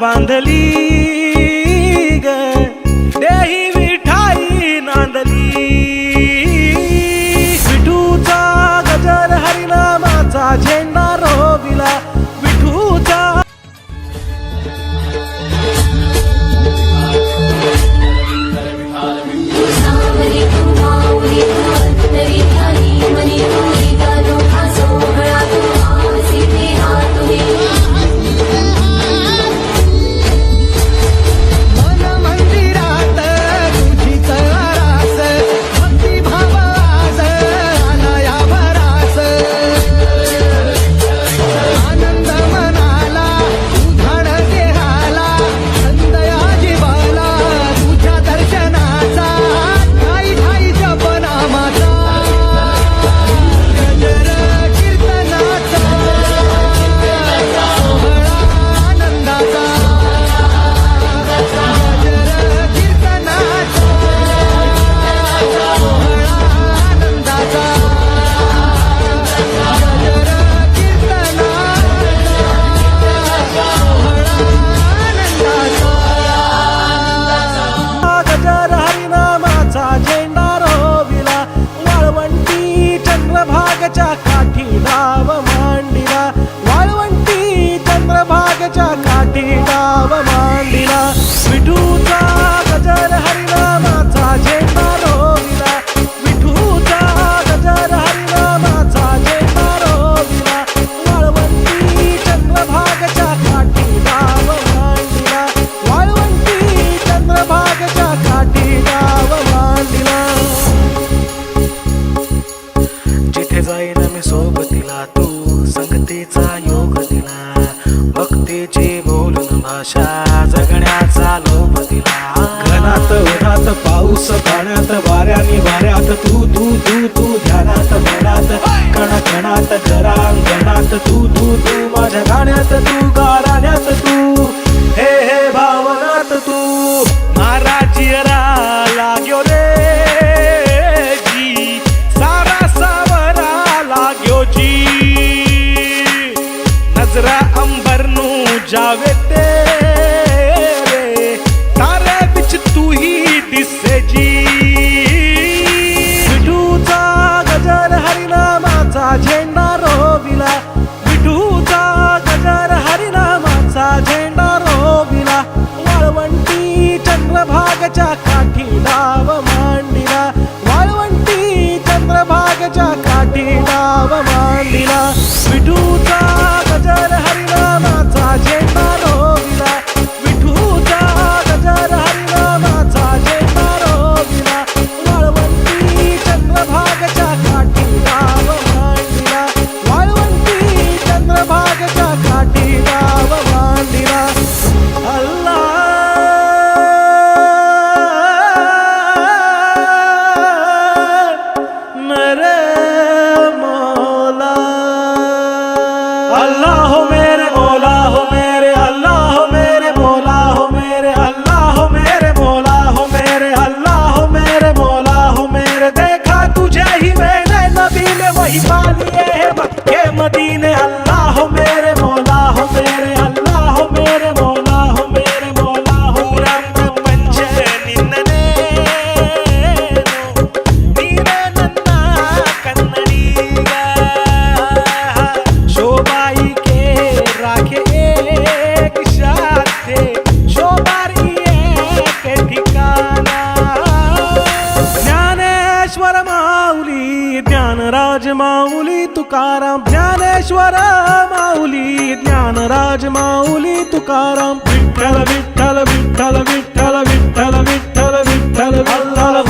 बांधली ग देही विठाई नांदली विठूचा गजर हरिनामाचा झेंडा रोविला विठूचा चंद्रभागच्या काठी डाव मांडिला वाळवंटी चंद्रभागच्या काठी डाव मांडिला विठूचा गजर हरिनामाचा झेंडा रोविला विठूचा गजर हरिनामाचा झेंडा रोविला वाळवंटी चंद्रभागच्या काठी डाव मांडिला वाळवंटी चंद्रभागच्या काठी डाव मांडिला जिथे जाईन मी सोबतीला तू संगतीचा योग दिला भक्तीची बोलून भाषा जगण्याचा लोभ दिला घनात उन्हात पाऊस पाण्यात वाऱ्यानी वाऱ्यात तू तू तू तू ध्यानात मनात कण कणात घरांगणात तू तू तू माझ्या गाण्यात तू गाराण्यात तू हे हे भावनात तू महाराज लाग्यो रे नजरा अंबरनू जावे तेरे तारे बिच तू ही दिसे जी विठूचा गजर हरिनामाचा झेंडा रोविला विठूचा गजर हरिनामाचा झेंडा रोविला वाळवंटी चंद्रभागच्या काठी डाव मांडिला वाळवंटी चंद्रभागच्या काठी डाव मांडिला विठूचा गजर हरिनामाचा झेंडा रोविला विठूचा गजर हरिनामाचा झेंडा रोविला वाळवंटी चंद्रभागच्या काठी डाव मांडिला वाळवंटी चंद्रभागच्या काठी डाव मांडिला अल्लाह मेरे अल्लाह हो मेरे मौला हो मेरे अल्लाह हो मेरे मौला हो मेरे अल्लाह हो मेरे मौला हो मेरे अल्लाह हो मेरे मौला हो मेरे देखा तुझे ही मैंने नबी ने वही पालिए है मक्के मदीने अल्लाह हो मेरे मौला हो मेरे अल्लाह हो मेरे मौला हो मेरे मौला हो रंग पंचे निन्नने नीरे नन्ना कन्नड़ीगा शोभाई के राखे एक शाथे शोभारी एक ठिकाणा ज्ञानेश्वर माऊली ज्ञानराज माऊली तुकाराम ज्ञानेश्वर माऊली ज्ञानराज माऊली तुकाराम विठ्ठल विठ्ठल विठ्ठल विठ्ठल विठ्ठल विठ्ठल विठ्ठल अल्लाह